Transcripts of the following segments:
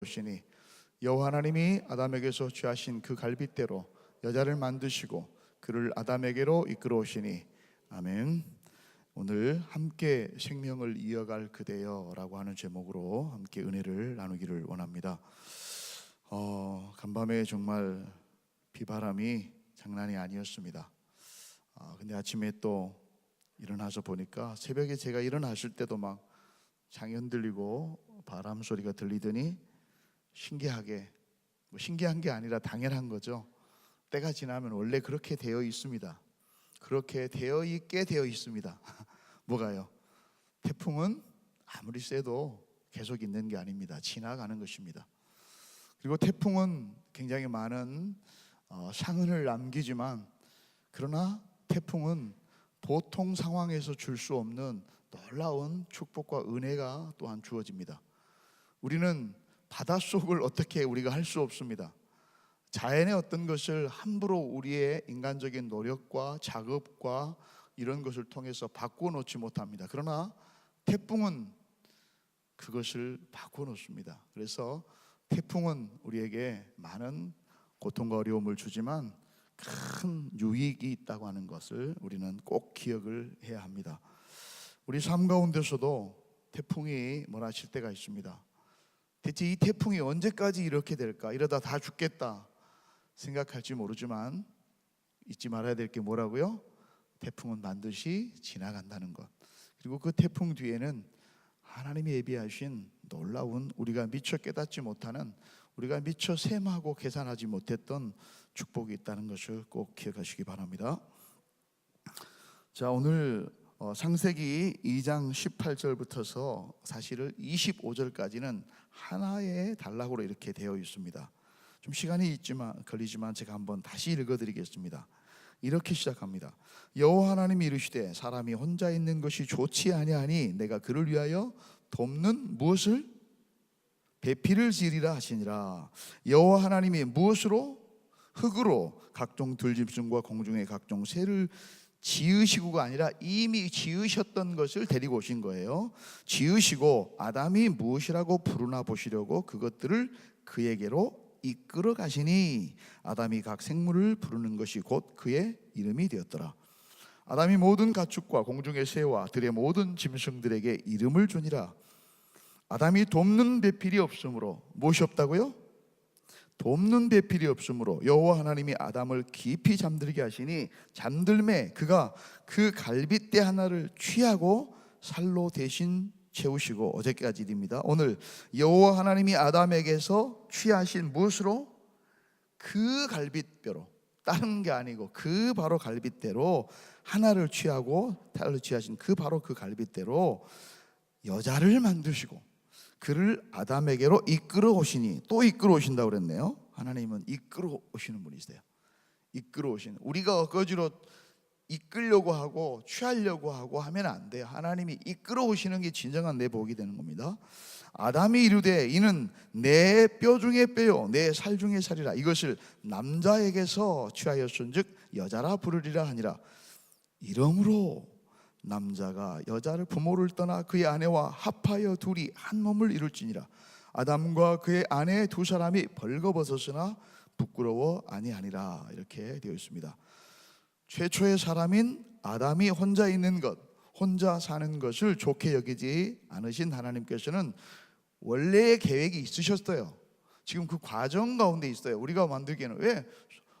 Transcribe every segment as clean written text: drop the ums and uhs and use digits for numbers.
오시니 여호와 하나님이 아담에게서 취하신 그 갈빗대로 여자를 만드시고 그를 아담에게로 이끌어 오시니 아멘. 오늘 함께 생명을 이어갈 그대여라고 하는 제목으로 함께 은혜를 나누기를 원합니다. 간밤에 정말 비바람이 장난이 아니었습니다. 근데 아침에 또 일어나서 보니까 새벽에 제가 일어났을 때도 막 창이 흔들리고 바람 소리가 들리더니 신기하게, 신기한 게 아니라 당연한 거죠. 때가 지나면 원래 그렇게 되어 있습니다. 그렇게 되어 있게 되어 있습니다. 뭐가요? 태풍은 아무리 세도 계속 있는 게 아닙니다. 지나가는 것입니다. 그리고 태풍은 굉장히 많은 상흔을 남기지만, 그러나 태풍은 보통 상황에서 줄 수 없는 놀라운 축복과 은혜가 또한 주어집니다. 우리는 바닷속을 어떻게 우리가 할 수 없습니다. 자연의 어떤 것을 함부로 우리의 인간적인 노력과 작업과 이런 것을 통해서 바꾸어 놓지 못합니다. 그러나 태풍은 그것을 바꾸어 놓습니다. 그래서 태풍은 우리에게 많은 고통과 어려움을 주지만 큰 유익이 있다고 하는 것을 우리는 꼭 기억을 해야 합니다. 우리 삶 가운데서도 태풍이 몰아칠 때가 있습니다. 대체 이 태풍이 언제까지 이렇게 될까? 이러다 다 죽겠다 생각할지 모르지만 잊지 말아야 될 게 뭐라고요? 태풍은 반드시 지나간다는 것. 그리고 그 태풍 뒤에는 하나님이 예비하신 놀라운, 우리가 미처 깨닫지 못하는, 우리가 미처 셈하고 계산하지 못했던 축복이 있다는 것을 꼭 기억하시기 바랍니다. 자, 오늘 창세기 2장 18절부터서 사실은 25절까지는 하나의 단락으로 이렇게 되어 있습니다. 좀 시간이 걸리지만 제가 한번 다시 읽어드리겠습니다. 이렇게 시작합니다. 여호와 하나님이 이르시되 사람이 혼자 있는 것이 좋지 아니하니 내가 그를 위하여 돕는 무엇을? 배필을 지으리라 하시니라. 여호와 하나님이 무엇으로? 흙으로 각종 들짐승과 공중의 각종 새를 지으시고가 아니라 이미 지으셨던 것을 데리고 오신 거예요. 지으시고 아담이 무엇이라고 부르나 보시려고 그것들을 그에게로 이끌어 가시니 아담이 각 생물을 부르는 것이 곧 그의 이름이 되었더라. 아담이 모든 가축과 공중의 새와 들의 모든 짐승들에게 이름을 주니라. 아담이 돕는 배필이 없으므로, 무엇이 없다고요? 돕는 배필이 없으므로 여호와 하나님이 아담을 깊이 잠들게 하시니 잠들매 그가 그 갈빗대 하나를 취하고 살로 대신 채우시고, 어제까지 일입니다. 오늘 여호와 하나님이 아담에게서 취하신 무엇으로? 그 갈빗뼈로, 다른 게 아니고 그 바로 갈빗대로 하나를 취하고 달로 취하신 그 바로 그 갈빗대로 여자를 만드시고 그를 아담에게로 이끌어 오시니, 또 이끌어 오신다고 그랬네요. 하나님은 이끌어 오시는 분이세요. 이끌어 오시는, 우리가 어거지로 이끌려고 하고 취하려고 하고 하면 안 돼요. 하나님이 이끌어 오시는 게 진정한 내 복이 되는 겁니다. 아담이 이르되 이는 내 뼈 중에 뼈요 내 살 중에 살이라. 이것을 남자에게서 취하였은즉 여자라 부르리라 하니라. 이러므로 남자가 여자를 부모를 떠나 그의 아내와 합하여 둘이 한 몸을 이룰지니라. 아담과 그의 아내 두 사람이 벌거벗었으나 부끄러워 아니하니라. 이렇게 되어 있습니다. 최초의 사람인 아담이 혼자 있는 것, 혼자 사는 것을 좋게 여기지 않으신 하나님께서는 원래의 계획이 있으셨어요. 지금 그 과정 가운데 있어요. 우리가 만들기에는 왜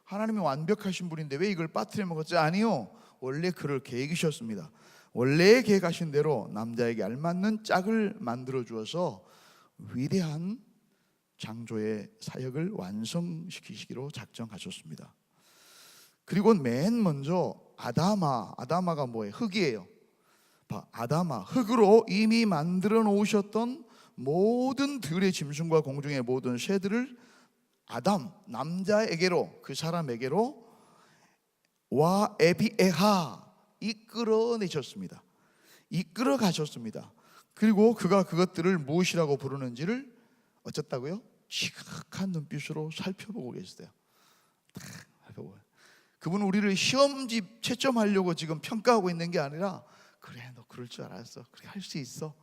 하나님이 완벽하신 분인데 왜 이걸 빠뜨려 먹었지? 아니요, 원래 그럴 계획이셨습니다. 원래 계획하신 대로 남자에게 알맞는 짝을 만들어 주어서 위대한 창조의 사역을 완성시키시기로 작정하셨습니다. 그리고 맨 먼저 아다마가 뭐예요? 흙이에요. 아다마, 흙으로 이미 만들어 놓으셨던 모든 들의 짐승과 공중의 모든 새들을 아담, 남자에게로, 그 사람에게로 와 에비에하 이끌어내셨습니다. 이끌어 가셨습니다. 그리고 그가 그것들을 무엇이라고 부르는지를 어쨌다고요? 지극한 눈빛으로 살펴보고 계세요. 살펴보고요. 그분은 우리를 시험지 채점하려고 지금 평가하고 있는 게 아니라, 그래 너 그럴 줄 알았어, 그래 할 수 있어,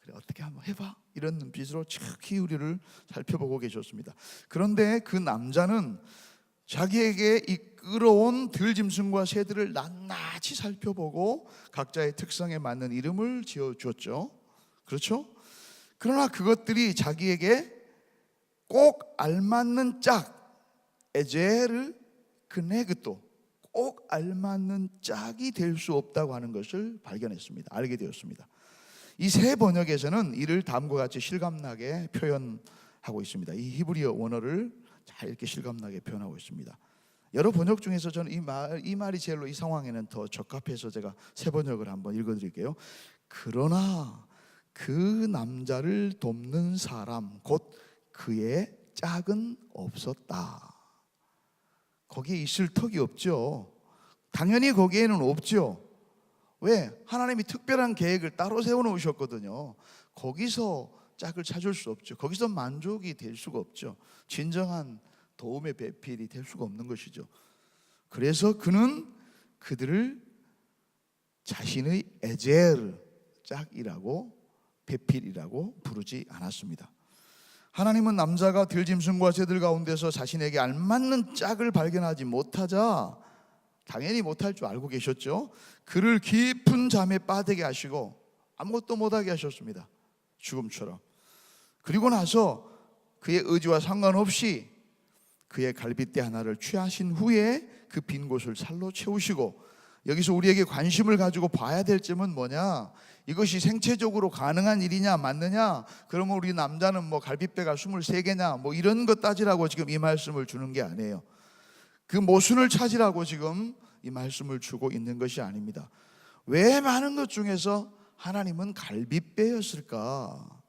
그래, 어떻게 한번 해봐, 이런 눈빛으로 척히 우리를 살펴보고 계셨습니다. 그런데 그 남자는 자기에게 이끌어온 들짐승과 새들을 낱낱이 살펴보고 각자의 특성에 맞는 이름을 지어주었죠. 그렇죠? 그러나 그것들이 자기에게 꼭 알맞는 짝, 에제르 그네그도, 꼭 알맞는 짝이 될 수 없다고 하는 것을 발견했습니다. 알게 되었습니다. 이 세 번역에서는 이를 다음과 같이 실감나게 표현하고 있습니다. 이 히브리어 원어를 잘 이렇게 실감나게 표현하고 있습니다. 여러 번역 중에서 저는 이 말이 제일로 이 상황에는 더 적합해서 제가 세 번역을 한번 읽어드릴게요. 그러나 그 남자를 돕는 사람 곧 그의 짝은 없었다. 거기에 있을 턱이 없죠. 당연히 거기에는 없죠. 왜? 하나님이 특별한 계획을 따로 세워놓으셨거든요. 거기서 짝을 찾을 수 없죠. 거기서 만족이 될 수가 없죠. 진정한 도움의 배필이 될 수가 없는 것이죠. 그래서 그는 그들을 자신의 에제르, 짝이라고, 배필이라고 부르지 않았습니다. 하나님은 남자가 들짐승과 새들 가운데서 자신에게 알맞는 짝을 발견하지 못하자, 당연히 못할 줄 알고 계셨죠. 그를 깊은 잠에 빠지게 하시고 아무것도 못하게 하셨습니다. 죽음처럼. 그리고 나서 그의 의지와 상관없이 그의 갈빗대 하나를 취하신 후에 그 빈 곳을 살로 채우시고, 여기서 우리에게 관심을 가지고 봐야 될 점은 뭐냐? 이것이 생체적으로 가능한 일이냐, 맞느냐? 그러면 우리 남자는 뭐 갈빗배가 23개냐, 뭐 이런 것 따지라고 지금 이 말씀을 주는 게 아니에요. 그 모순을 찾으라고 지금 이 말씀을 주고 있는 것이 아닙니다. 왜 많은 것 중에서 하나님은 갈빗배였을까?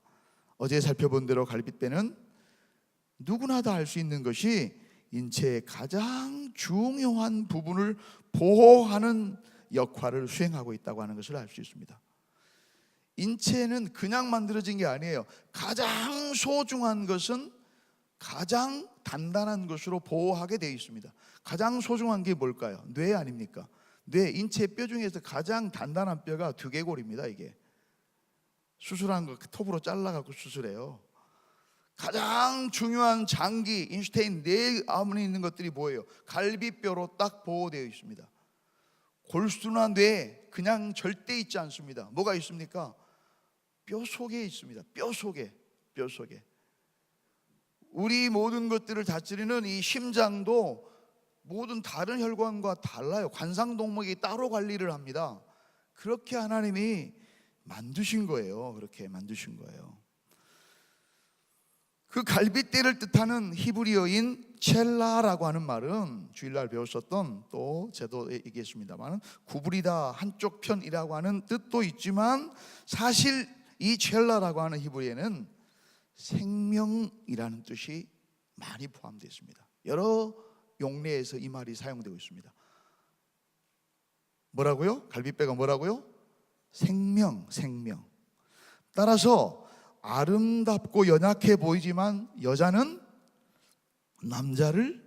어제 살펴본 대로 갈빗배는 누구나 다 알 수 있는 것이 인체의 가장 중요한 부분을 보호하는 역할을 수행하고 있다고 하는 것을 알 수 있습니다. 인체는 그냥 만들어진 게 아니에요. 가장 소중한 것은 가장 단단한 것으로 보호하게 되어 있습니다. 가장 소중한 게 뭘까요? 뇌 아닙니까? 뇌, 인체 뼈 중에서 가장 단단한 뼈가 두개골입니다. 이게 수술한 거 톱으로 잘라갖고 수술해요. 가장 중요한 장기, 인슈테인 뇌 안에 있는 것들이 뭐예요? 갈비뼈로 딱 보호되어 있습니다. 골수나 뇌 그냥 절대 있지 않습니다. 뭐가 있습니까? 뼈 속에 있습니다. 뼈 속에. 우리 모든 것들을 다스리는 이 심장도 모든 다른 혈관과 달라요. 관상동맥이 따로 관리를 합니다. 그렇게 하나님이 만드신 거예요. 그렇게 만드신 거예요. 그 갈빗대를 뜻하는 히브리어인 첼라라고 하는 말은 주일날 배웠었던, 또 제도 얘기했습니다만, 구부리다, 한쪽 편이라고 하는 뜻도 있지만 사실 이 첼라라고 하는 히브리어에는 생명이라는 뜻이 많이 포함되어 있습니다. 여러 용례에서 이 말이 사용되고 있습니다. 뭐라고요? 갈빗배가 뭐라고요? 생명. 따라서 아름답고 연약해 보이지만 여자는 남자를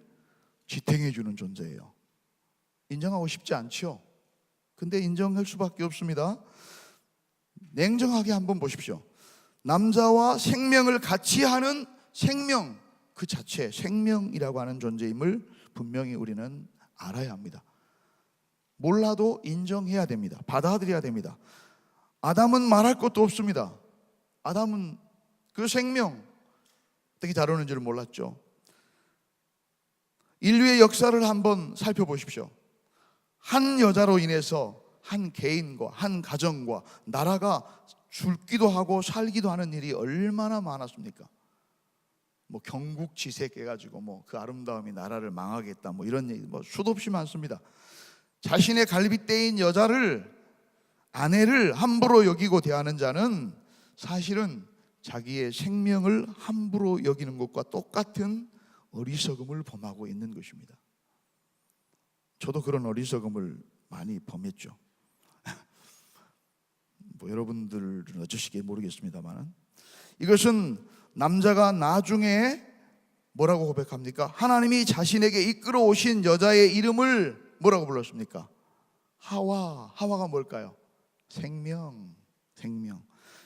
지탱해 주는 존재예요. 인정하고 싶지 않죠? 근데 인정할 수밖에 없습니다. 냉정하게 한번 보십시오. 남자와 생명을 같이 하는 생명 그 자체, 생명이라고 하는 존재임을 분명히 우리는 알아야 합니다. 몰라도 인정해야 됩니다. 받아들여야 됩니다. 아담은 말할 것도 없습니다. 아담은 그 생명 어떻게 다루는지를 몰랐죠. 인류의 역사를 한번 살펴보십시오. 한 여자로 인해서 한 개인과 한 가정과 나라가 죽기도 하고 살기도 하는 일이 얼마나 많았습니까? 뭐 경국지색 해가지고 뭐 그 아름다움이 나라를 망하겠다, 뭐 이런 얘기 뭐 수도 없이 많습니다. 자신의 갈빗대인 여자를, 아내를 함부로 여기고 대하는 자는 사실은 자기의 생명을 함부로 여기는 것과 똑같은 어리석음을 범하고 있는 것입니다. 저도 그런 어리석음을 많이 범했죠. 뭐 여러분들은 어쩌시게 모르겠습니다만, 이것은 남자가 나중에 뭐라고 고백합니까? 하나님이 자신에게 이끌어 오신 여자의 이름을 뭐라고 불렀습니까? 하와가 뭘까요? 생명.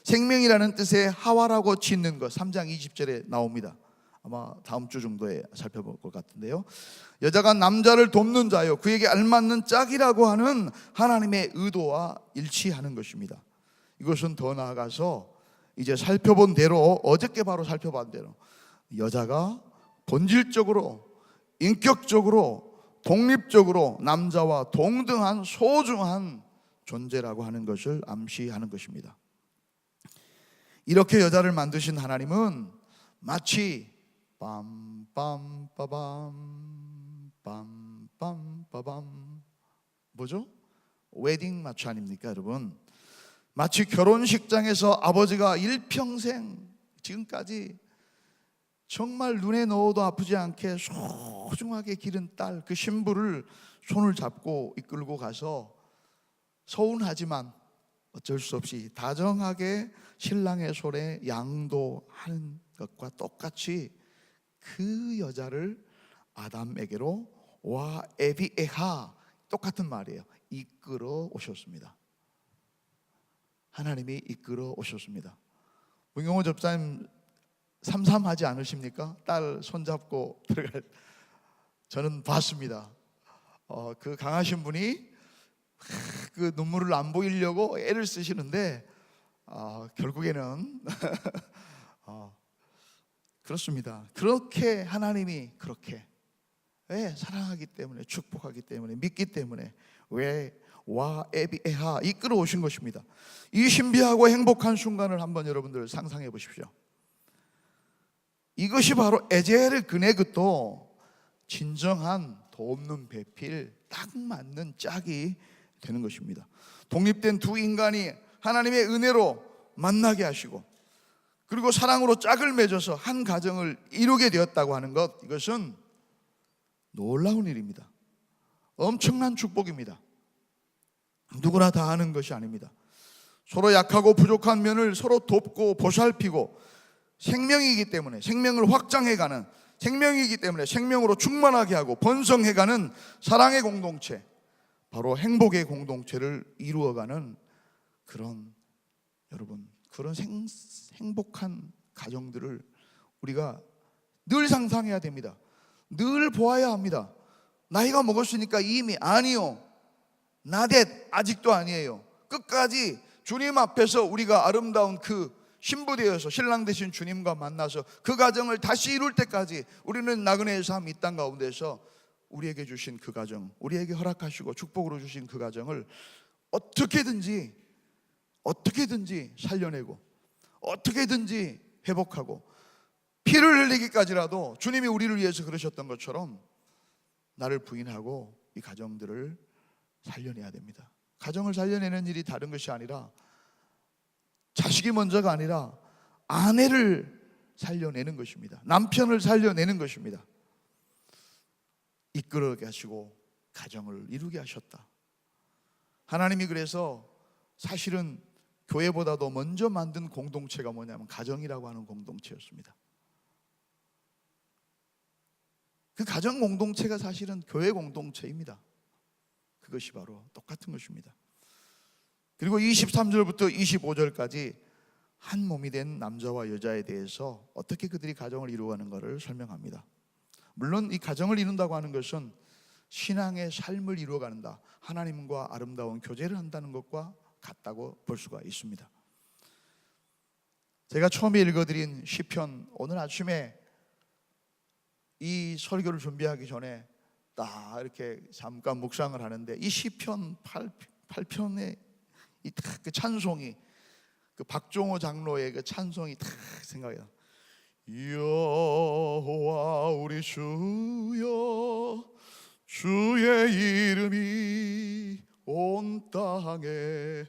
생명이라는 뜻의 하와라고 짓는 것 3장 20절에 나옵니다. 아마 다음 주 정도에 살펴볼 것 같은데요. 여자가 남자를 돕는 자요, 그에게 알맞는 짝이라고 하는 하나님의 의도와 일치하는 것입니다. 이것은 더 나아가서 이제 살펴본 대로, 어저께 바로 살펴본 대로 여자가 본질적으로, 인격적으로, 독립적으로 남자와 동등한 소중한 존재라고 하는 것을 암시하는 것입니다. 이렇게 여자를 만드신 하나님은 마치 빰빰빠밤 빰빰빠밤, 뭐죠? 웨딩 마치 아닙니까 여러분? 마치 결혼식장에서 아버지가 일평생 지금까지 정말 눈에 넣어도 아프지 않게 소중하게 기른 딸, 그 신부를 손을 잡고 이끌고 가서 서운하지만 어쩔 수 없이 다정하게 신랑의 손에 양도하는 것과 똑같이 그 여자를 아담에게로 와 에비에하, 똑같은 말이에요. 이끌어 오셨습니다. 하나님이 이끌어 오셨습니다. 문경호 접사님 삼삼하지 않으십니까? 딸 손잡고 들어갈, 저는 봤습니다. 그 강하신 분이 그 눈물을 안 보이려고 애를 쓰시는데 결국에는 그렇습니다. 그렇게 하나님이 그렇게, 왜? 사랑하기 때문에, 축복하기 때문에, 믿기 때문에, 왜? 와 에비에하, 이끌어 오신 것입니다. 이 신비하고 행복한 순간을 한번 여러분들 상상해 보십시오. 이것이 바로 에제르 그네그도 진정한 돕는 배필, 딱 맞는 짝이 되는 것입니다. 독립된 두 인간이 하나님의 은혜로 만나게 하시고, 그리고 사랑으로 짝을 맺어서 한 가정을 이루게 되었다고 하는 것, 이것은 놀라운 일입니다. 엄청난 축복입니다. 누구나 다 하는 것이 아닙니다. 서로 약하고 부족한 면을 서로 돕고 보살피고, 생명이기 때문에 생명을 확장해가는, 생명이기 때문에 생명으로 충만하게 하고 번성해가는 사랑의 공동체, 바로 행복의 공동체를 이루어가는 그런, 여러분, 그런 행복한 가정들을 우리가 늘 상상해야 됩니다. 늘 보아야 합니다. 나이가 먹었으니까 이미, 아니요, 나댓 아직도 아니에요. 끝까지 주님 앞에서 우리가 아름다운 그 신부 되어서 신랑 되신 주님과 만나서 그 가정을 다시 이룰 때까지 우리는 나그네의 삶, 이 땅 가운데서 우리에게 주신 그 가정, 우리에게 허락하시고 축복으로 주신 그 가정을 어떻게든지 살려내고, 어떻게든지 회복하고, 피를 흘리기까지라도 주님이 우리를 위해서 그러셨던 것처럼 나를 부인하고 이 가정들을 살려내야 됩니다. 가정을 살려내는 일이 다른 것이 아니라, 자식이 먼저가 아니라 아내를 살려내는 것입니다. 남편을 살려내는 것입니다. 이끌어게 하시고 가정을 이루게 하셨다. 하나님이 그래서 사실은 교회보다도 먼저 만든 공동체가 뭐냐면 가정이라고 하는 공동체였습니다. 그 가정 공동체가 사실은 교회 공동체입니다. 그것이 바로 똑같은 것입니다. 그리고 23절부터 25절까지 한 몸이 된 남자와 여자에 대해서 어떻게 그들이 가정을 이루어가는 것을 설명합니다. 물론 이 가정을 이룬다고 하는 것은 신앙의 삶을 이루어간다, 하나님과 아름다운 교제를 한다는 것과 같다고 볼 수가 있습니다. 제가 처음에 읽어드린 시편, 오늘 아침에 이 설교를 준비하기 전에 딱 이렇게 잠깐 묵상을 하는데, 이 시편 8편의 이 그 찬송이, 그 박종호 장로의 그 찬송이 딱 생각이 나요. 여호와 우리 주여, 주의 이름이 온 땅에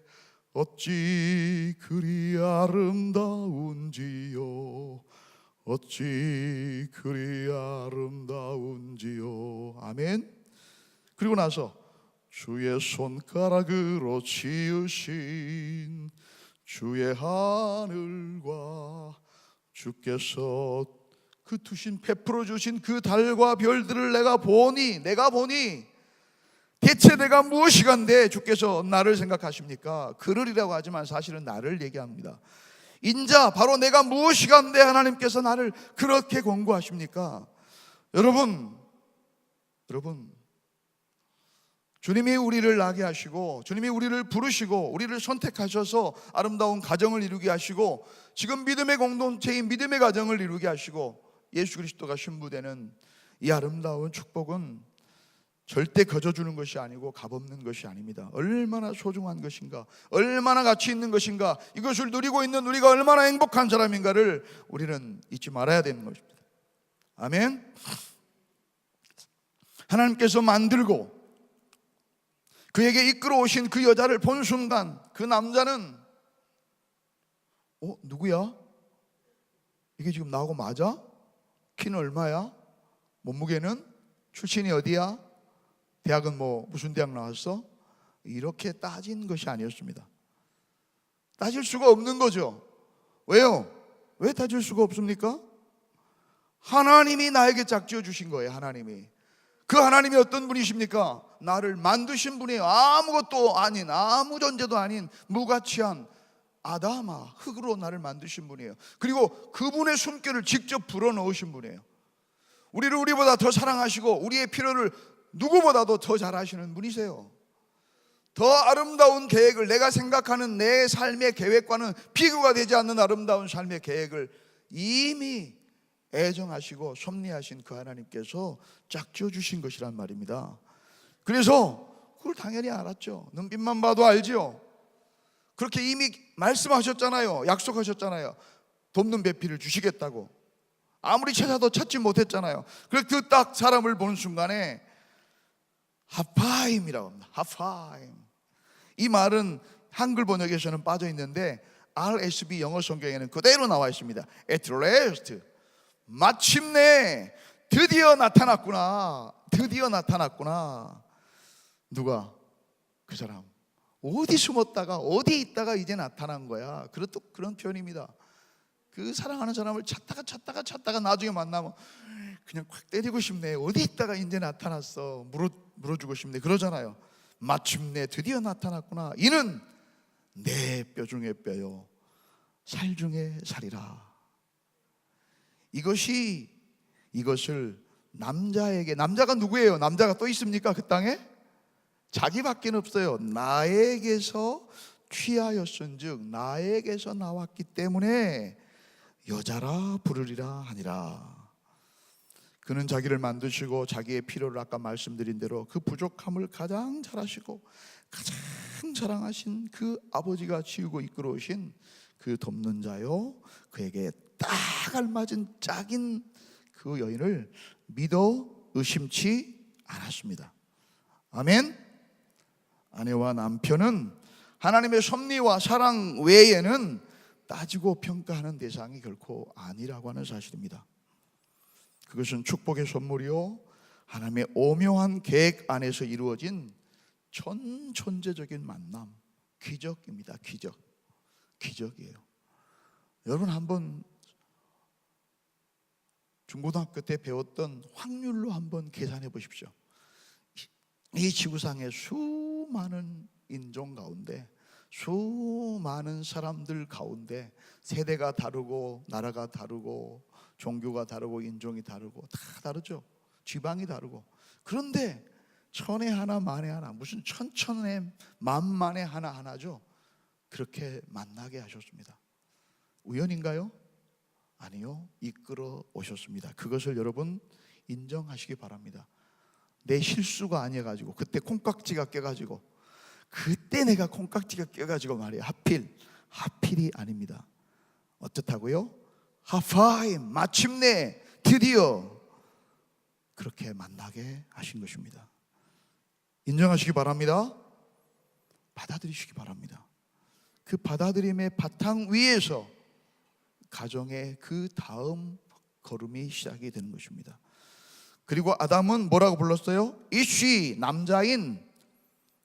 어찌 그리 아름다운지요, 어찌 그리 아름다운지요. 아멘. 그리고 나서 주의 손가락으로 지으신 주의 하늘과 주께서 그 두신 베풀어 주신 그 달과 별들을 내가 보니 대체 내가 무엇이간데 주께서 나를 생각하십니까? 그러리라고 하지만 사실은 나를 얘기합니다. 인자 바로 내가 무엇이간데 하나님께서 나를 그렇게 권고하십니까? 여러분 주님이 우리를 나게 하시고 주님이 우리를 부르시고 우리를 선택하셔서 아름다운 가정을 이루게 하시고 지금 믿음의 공동체인 믿음의 가정을 이루게 하시고 예수 그리스도가 신부되는 이 아름다운 축복은 절대 거저주는 것이 아니고 값없는 것이 아닙니다. 얼마나 소중한 것인가, 얼마나 가치 있는 것인가, 이것을 누리고 있는 우리가 얼마나 행복한 사람인가를 우리는 잊지 말아야 되는 것입니다. 아멘. 하나님께서 만들고 그에게 이끌어 오신 그 여자를 본 순간 그 남자는 누구야? 이게 지금 나하고 맞아? 키는 얼마야? 몸무게는? 출신이 어디야? 대학은 무슨 대학 나왔어? 이렇게 따진 것이 아니었습니다. 따질 수가 없는 거죠. 왜요? 왜 따질 수가 없습니까? 하나님이 나에게 짝지어 주신 거예요. 하나님이. 그 하나님이 어떤 분이십니까? 나를 만드신 분이에요. 아무것도 아닌, 아무 존재도 아닌 무가치한 아담아, 흙으로 나를 만드신 분이에요. 그리고 그분의 숨결을 직접 불어넣으신 분이에요. 우리를 우리보다 더 사랑하시고 우리의 필요를 누구보다도 더 잘 아시는 분이세요. 더 아름다운 계획을, 내가 생각하는 내 삶의 계획과는 비교가 되지 않는 아름다운 삶의 계획을 이미 애정하시고 섭리하신 그 하나님께서 짝지어 주신 것이란 말입니다. 그래서 그걸 당연히 알았죠. 눈빛만 봐도 알지요. 그렇게 이미 말씀하셨잖아요. 약속하셨잖아요. 돕는 배필을 주시겠다고. 아무리 찾아도 찾지 못했잖아요. 그래서 그 딱 사람을 보는 순간에 하파임이라고 합니다. 하파임. 이 말은 한글 번역에서는 빠져 있는데 RSV 영어 성경에는 그대로 나와 있습니다. At last, 마침내 드디어 나타났구나. 드디어 나타났구나. 누가? 그 사람. 어디 숨었다가 어디 있다가 이제 나타난 거야. 그런 표현입니다. 그 사랑하는 사람을 찾다가 나중에 만나면 그냥 콱 때리고 싶네. 어디 있다가 이제 나타났어. 물어주고 싶네. 그러잖아요. 마침내 드디어 나타났구나. 이는 내 뼈 중에 뼈요 살 중에 살이라. 이것을 남자에게, 남자가 누구예요? 남자가 또 있습니까? 그 땅에? 자기밖에 없어요. 나에게서 취하였은즉 나에게서 나왔기 때문에 여자라 부르리라 하니라. 그는 자기를 만드시고 자기의 필요를 아까 말씀드린 대로 그 부족함을 가장 잘 아시고 가장 사랑하신 그 아버지가 지우고 이끌어 오신 그 돕는 자요, 그에게 딱 알맞은 짝인 그 여인을 믿어 의심치 않았습니다. 아멘. 아내와 남편은 하나님의 섭리와 사랑 외에는 따지고 평가하는 대상이 결코 아니라고 하는 사실입니다. 그것은 축복의 선물이요 하나님의 오묘한 계획 안에서 이루어진 전천재적인 만남, 기적입니다. 기적이에요. 여러분 한번 중고등학교 때 배웠던 확률로 한번 계산해 보십시오. 이 지구상의 수많은 인종 가운데, 수많은 사람들 가운데 세대가 다르고 나라가 다르고 종교가 다르고 인종이 다르고 다 다르죠. 지방이 다르고. 그런데 천에 하나 만에 하나, 무슨 천천에 만만에 하나죠. 그렇게 만나게 하셨습니다. 우연인가요? 아니요, 이끌어 오셨습니다. 그것을 여러분 인정하시기 바랍니다. 내 실수가 아니어가지고, 그때 콩깍지가 껴가지고, 그때 내가 콩깍지가 껴가지고 말이에요. 하필이 아닙니다. 어떻다고요? 하파임, 마침내 드디어 그렇게 만나게 하신 것입니다. 인정하시기 바랍니다. 받아들이시기 바랍니다. 그 받아들임의 바탕 위에서 가정의 그 다음 걸음이 시작이 되는 것입니다. 그리고 아담은 뭐라고 불렀어요? 이쉬, 남자인,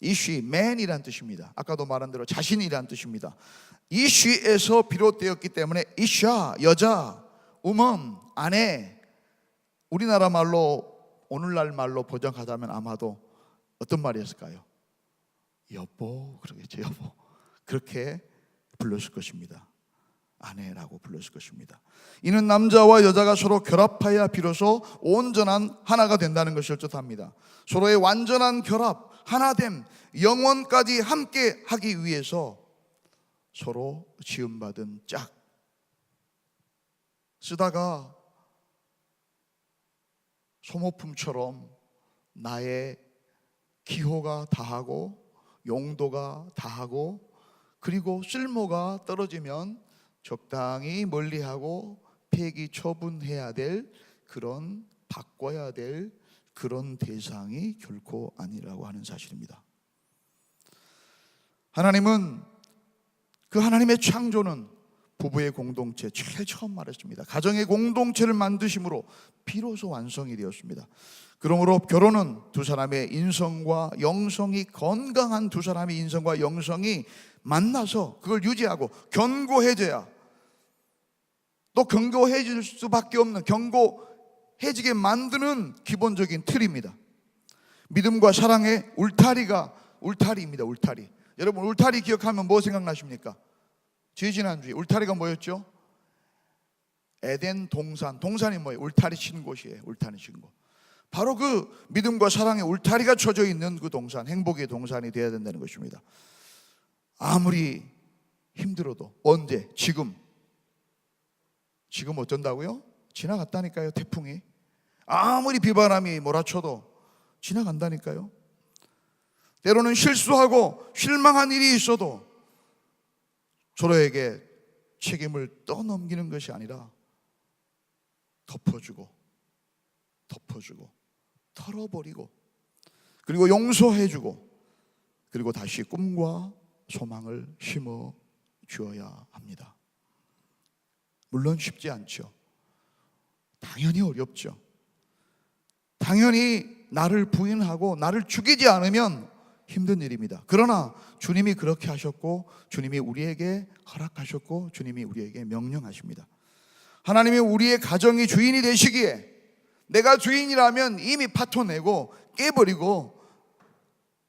이쉬, man이란 뜻입니다. 아까도 말한 대로 자신이란 뜻입니다. 이쉬에서 비롯되었기 때문에 이샤, 여자, 우먼, 아내. 우리나라 말로, 오늘날 말로 번역하자면 아마도 어떤 말이었을까요? 여보, 그러겠죠. 여보. 그렇게 불렀을 것입니다. 아내라고 불렀을 것입니다. 이는 남자와 여자가 서로 결합하여 비로소 온전한 하나가 된다는 것을 뜻합니다. 서로의 완전한 결합, 하나됨, 영원까지 함께 하기 위해서 서로 지음받은 짝. 쓰다가 소모품처럼 나의 기호가 다하고 용도가 다하고 그리고 쓸모가 떨어지면 적당히 멀리하고 폐기 처분해야 될 그런, 바꿔야 될 그런 대상이 결코 아니라고 하는 사실입니다. 하나님은, 그 하나님의 창조는 부부의 공동체, 제일 처음 말했습니다. 가정의 공동체를 만드심으로 비로소 완성이 되었습니다. 그러므로 결혼은 두 사람의 인성과 영성이, 건강한 두 사람의 인성과 영성이 만나서 그걸 유지하고 견고해져야, 또 견고해질 수밖에 없는, 견고해지게 만드는 기본적인 틀입니다. 믿음과 사랑의 울타리입니다. 울타리. 여러분, 울타리 기억하면 뭐 생각나십니까? 지지난주에 울타리가 뭐였죠? 에덴 동산. 동산이 뭐예요? 울타리 친 곳이에요. 울타리 친 곳. 바로 그 믿음과 사랑의 울타리가 쳐져 있는 그 동산, 행복의 동산이 되어야 된다는 것입니다. 아무리 힘들어도, 언제? 지금 어쩐다고요? 지나갔다니까요. 태풍이 아무리 비바람이 몰아쳐도 지나간다니까요. 때로는 실수하고 실망한 일이 있어도 서로에게 책임을 떠넘기는 것이 아니라 덮어주고 털어버리고 그리고 용서해주고 그리고 다시 꿈과 소망을 심어 주어야 합니다. 물론 쉽지 않죠. 당연히 어렵죠. 당연히 나를 부인하고 나를 죽이지 않으면 힘든 일입니다. 그러나 주님이 그렇게 하셨고, 주님이 우리에게 허락하셨고, 주님이 우리에게 명령하십니다. 하나님이 우리의 가정이 주인이 되시기에, 내가 주인이라면 이미 파토 내고 깨버리고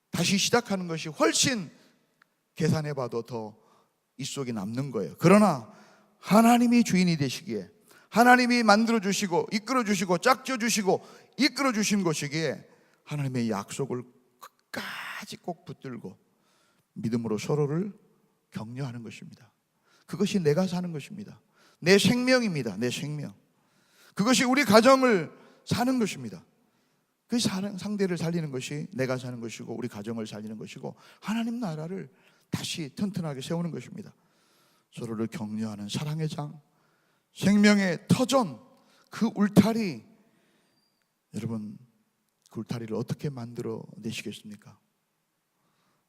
다시 시작하는 것이 훨씬 계산해봐도 더 입속에 남는 거예요. 그러나 하나님이 주인이 되시기에, 하나님이 만들어주시고 이끌어주시고 짝져주시고 이끌어주신 것이기에 하나님의 약속을 끝까지 꼭 붙들고 믿음으로 서로를 격려하는 것입니다. 그것이 내가 사는 것입니다. 내 생명입니다. 내 생명. 그것이 우리 가정을 사는 것입니다. 그 상대를 살리는 것이 내가 사는 것이고, 우리 가정을 살리는 것이고, 하나님 나라를 다시 튼튼하게 세우는 것입니다. 서로를 격려하는 사랑의 장, 생명의 터전, 그 울타리. 여러분, 그 울타리를 어떻게 만들어 내시겠습니까?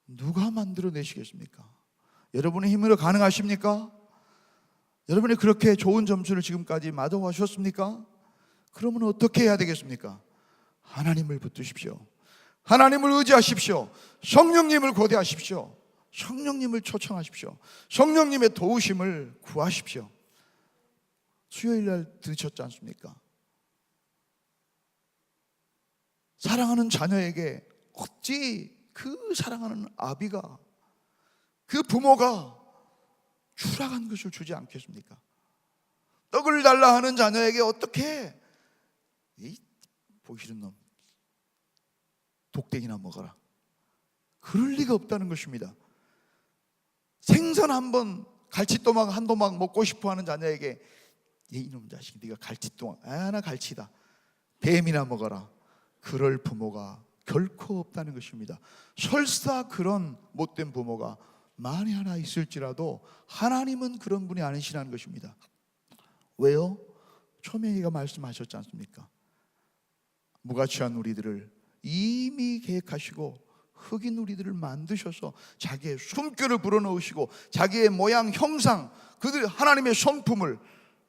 누가 만들어 내시겠습니까? 여러분의 힘으로 가능하십니까? 여러분이 그렇게 좋은 점수를 지금까지 맞아오셨습니까? 그러면 어떻게 해야 되겠습니까? 하나님을 붙드십시오. 하나님을 의지하십시오. 성령님을 고대하십시오. 성령님을 초청하십시오. 성령님의 도우심을 구하십시오. 수요일날 들으셨지 않습니까? 사랑하는 자녀에게 어찌 그 사랑하는 아비가, 그 부모가 추락한 것을 주지 않겠습니까? 떡을 달라 하는 자녀에게 어떻게, 이 보기 싫은 놈 독대기나 먹어라, 그럴 리가 없다는 것입니다. 생선 한 번, 갈치도막 한 도막 먹고 싶어하는 자녀에게 이놈 자식, 네가 갈치도막, 나 갈치다, 뱀이나 먹어라, 그럴 부모가 결코 없다는 것입니다. 설사 그런 못된 부모가 만에 하나 있을지라도 하나님은 그런 분이 아니시라는 것입니다. 왜요? 초명이가 말씀하셨지 않습니까? 무가치한 우리들을 이미 계획하시고 흑인 우리들을 만드셔서 자기의 숨결을 불어넣으시고 자기의 모양, 형상, 그들 하나님의 성품을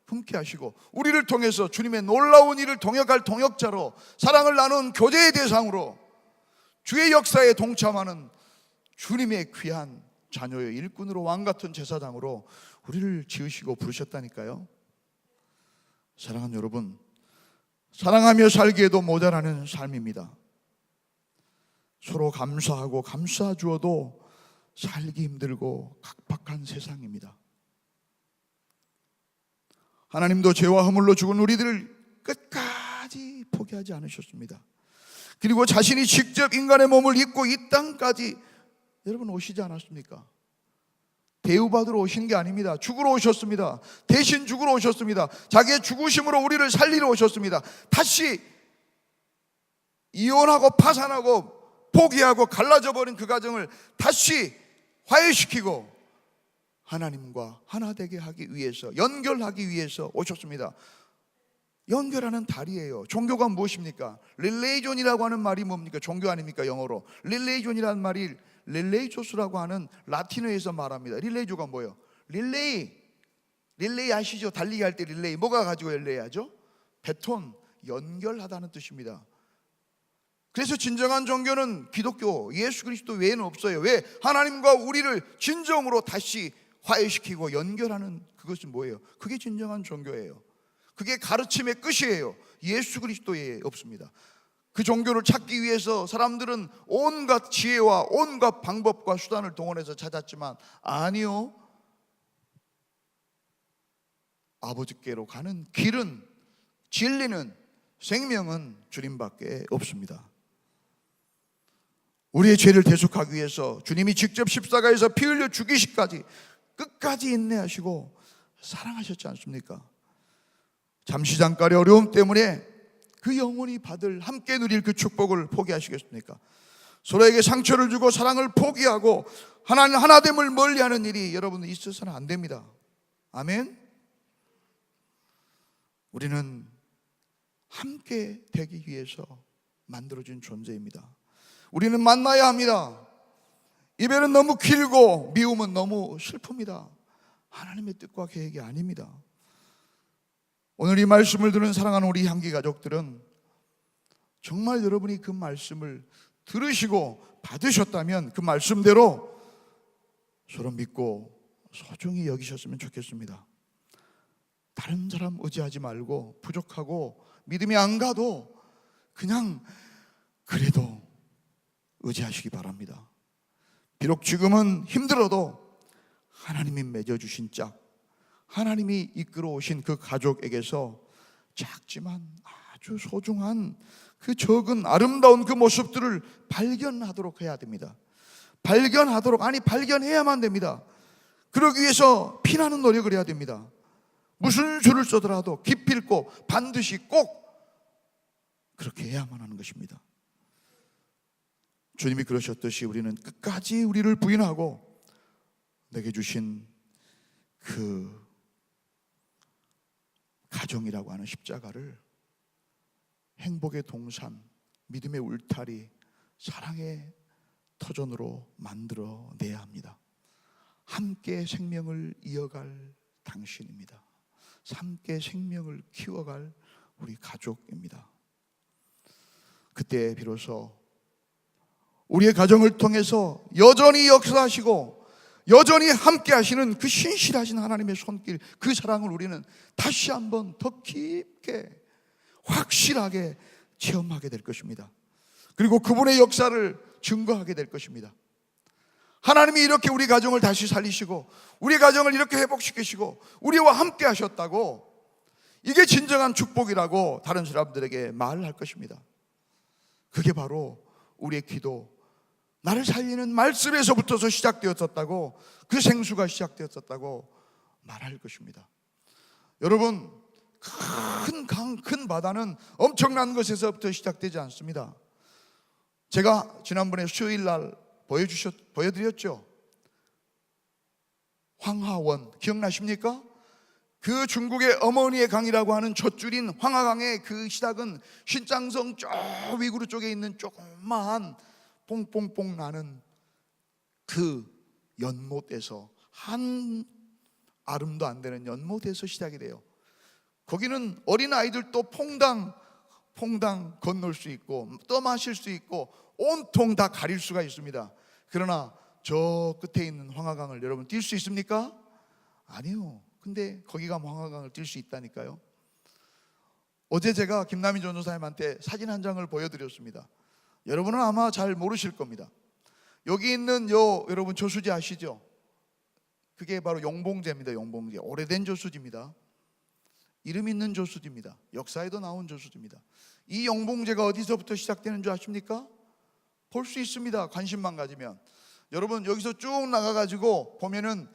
품게 하시고 우리를 통해서 주님의 놀라운 일을 동역할 동역자로, 사랑을 나눈 교제의 대상으로, 주의 역사에 동참하는 주님의 귀한 자녀의 일꾼으로, 왕같은 제사장으로 우리를 지으시고 부르셨다니까요. 사랑하는 여러분, 사랑하며 살기에도 모자라는 삶입니다. 서로 감사하고 감싸 주어도 살기 힘들고 각박한 세상입니다. 하나님도 죄와 허물로 죽은 우리들을 끝까지 포기하지 않으셨습니다. 그리고 자신이 직접 인간의 몸을 입고 이 땅까지 여러분 오시지 않았습니까? 대우받으러 오신 게 아닙니다. 죽으러 오셨습니다. 대신 죽으러 오셨습니다. 자기의 죽으심으로 우리를 살리러 오셨습니다. 다시 이혼하고 파산하고 포기하고 갈라져 버린 그 가정을 다시 화해시키고 하나님과 하나 되게 하기 위해서, 연결하기 위해서 오셨습니다. 연결하는 다리예요. 종교가 무엇입니까? 릴레이존이라고 하는 말이 뭡니까? 종교 아닙니까? 영어로 릴레이존이라는 말이 릴레이조스라고 하는 라틴어에서 말합니다. 릴레이조가 뭐예요? 릴레이 아시죠? 달리기 할 때 릴레이 뭐가 가지고 릴레이 하죠? 배톤, 연결하다는 뜻입니다. 그래서 진정한 종교는 기독교, 예수 그리스도 외에는 없어요. 왜? 하나님과 우리를 진정으로 다시 화해시키고 연결하는 그것은 뭐예요? 그게 진정한 종교예요. 그게 가르침의 끝이에요. 예수 그리스도에 없습니다. 그 종교를 찾기 위해서 사람들은 온갖 지혜와 온갖 방법과 수단을 동원해서 찾았지만 아니요, 아버지께로 가는 길은, 진리는, 생명은 주님밖에 없습니다. 우리의 죄를 대속하기 위해서 주님이 직접 십자가에서 피 흘려 죽이시기까지 끝까지 인내하시고 사랑하셨지 않습니까? 잠시 잠깐의 어려움 때문에 그 영원히 받을, 함께 누릴 그 축복을 포기하시겠습니까? 서로에게 상처를 주고 사랑을 포기하고 하나님 하나됨을 멀리하는 일이 여러분들 있어서는 안 됩니다. 아멘. 우리는 함께 되기 위해서 만들어진 존재입니다. 우리는 만나야 합니다. 이별은 너무 길고 미움은 너무 슬픕니다. 하나님의 뜻과 계획이 아닙니다. 오늘 이 말씀을 들은 사랑하는 우리 향기 가족들은 정말 여러분이 그 말씀을 들으시고 받으셨다면 그 말씀대로 서로 믿고 소중히 여기셨으면 좋겠습니다. 다른 사람 의지하지 말고, 부족하고 믿음이 안 가도 그냥 그래도 의지하시기 바랍니다. 비록 지금은 힘들어도 하나님이 맺어주신 짝, 하나님이 이끌어 오신 그 가족에게서 작지만 아주 소중한 그 적은 아름다운 그 모습들을 발견하도록 해야 됩니다. 발견해야만 됩니다. 그러기 위해서 피나는 노력을 해야 됩니다. 무슨 수를 써더라도 기필코 반드시 꼭 그렇게 해야만 하는 것입니다. 주님이 그러셨듯이 우리는 끝까지 우리를 부인하고 내게 주신 그 가정이라고 하는 십자가를 행복의 동산, 믿음의 울타리, 사랑의 터전으로 만들어내야 합니다. 함께 생명을 이어갈 당신입니다. 함께 생명을 키워갈 우리 가족입니다. 그때 비로소 우리의 가정을 통해서 여전히 역사하시고 여전히 함께 하시는 그 신실하신 하나님의 손길, 그 사랑을 우리는 다시 한번 더 깊게 확실하게 체험하게 될 것입니다. 그리고 그분의 역사를 증거하게 될 것입니다. 하나님이 이렇게 우리 가정을 다시 살리시고 우리 가정을 이렇게 회복시키시고 우리와 함께 하셨다고, 이게 진정한 축복이라고 다른 사람들에게 말을 할 것입니다. 그게 바로 우리의 기도, 나를 살리는 말씀에서부터서 시작되었었다고, 그 생수가 시작되었었다고 말할 것입니다. 여러분, 큰 강, 큰 바다는 엄청난 것에서부터 시작되지 않습니다. 제가 지난번에 수요일 날 보여드렸죠. 황하원 기억나십니까? 그 중국의 어머니의 강이라고 하는 젖줄인 황하강의 그 시작은 신장성 저 위구르 쪽에 있는 조그마한 뽕뽕뽕 나는 그 연못에서, 한 아름도 안 되는 연못에서 시작이 돼요. 거기는 어린 아이들도 퐁당 건널 수 있고 떠마실 수 있고 온통 다 가릴 수가 있습니다. 그러나 저 끝에 있는 황하강을 여러분 뛸 수 있습니까? 아니요. 근데 거기 가면 황하강을 뛸 수 있다니까요. 어제 제가 김남희 전도사님한테 사진 한 장을 보여드렸습니다. 여러분은 아마 잘 모르실 겁니다. 여기 있는 여러분 저수지 아시죠? 그게 바로 용봉제입니다. 용봉제, 오래된 저수지입니다. 이름 있는 조수입니다. 역사에도 나온 조수입니다. 이 영봉제가 어디서부터 시작되는 줄 아십니까? 볼 수 있습니다. 관심만 가지면. 여러분 여기서 쭉 나가가지고 보면은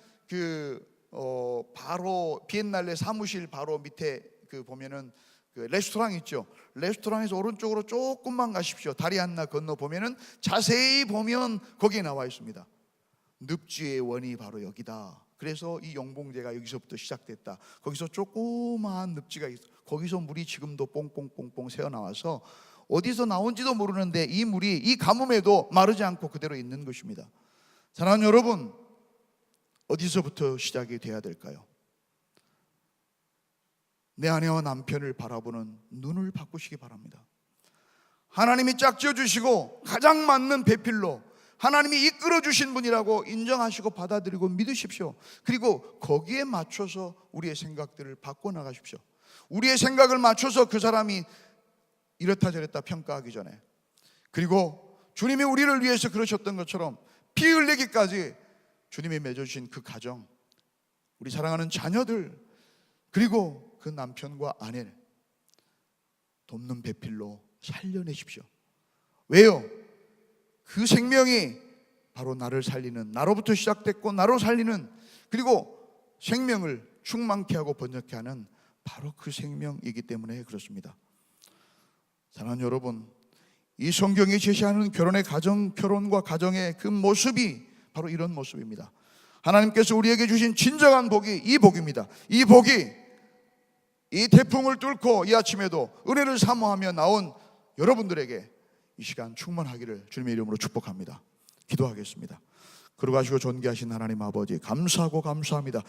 바로 비엔날레 사무실 바로 밑에 보면은 레스토랑 있죠. 레스토랑에서 오른쪽으로 조금만 가십시오. 다리 하나 건너 보면은 자세히 보면 거기에 나와 있습니다. 늪지의 원이 바로 여기다. 그래서 이 영봉제가 여기서부터 시작됐다. 거기서 조그마한 늪지가 있어. 거기서 물이 지금도 뽕뽕뽕뽕 새어나와서 어디서 나온지도 모르는데 이 물이 이 가뭄에도 마르지 않고 그대로 있는 것입니다. 사랑하는 여러분, 어디서부터 시작이 돼야 될까요? 내 아내와 남편을 바라보는 눈을 바꾸시기 바랍니다. 하나님이 짝지어 주시고 가장 맞는 배필로 하나님이 이끌어 주신 분이라고 인정하시고 받아들이고 믿으십시오. 그리고 거기에 맞춰서 우리의 생각들을 바꿔나가십시오. 우리의 생각을 맞춰서 그 사람이 이렇다 저렇다 평가하기 전에, 그리고 주님이 우리를 위해서 그러셨던 것처럼 피 흘리기까지 주님이 맺어주신 그 가정, 우리 사랑하는 자녀들, 그리고 그 남편과 아내를 돕는 배필로 살려내십시오. 왜요? 그 생명이 바로 나를 살리는, 나로부터 시작됐고 나로 살리는, 그리고 생명을 충만케 하고 번영케 하는 바로 그 생명이기 때문에 그렇습니다. 사랑하는 여러분, 이 성경이 제시하는 결혼의 가정, 결혼과 가정의 그 모습이 바로 이런 모습입니다. 하나님께서 우리에게 주신 진정한 복이 이 복입니다. 이 복이 이 태풍을 뚫고 이 아침에도 은혜를 사모하며 나온 여러분들에게 이 시간 충만하기를 주님의 이름으로 축복합니다. 기도하겠습니다. 그러고 하시고 존귀하신 하나님 아버지, 감사하고 감사합니다.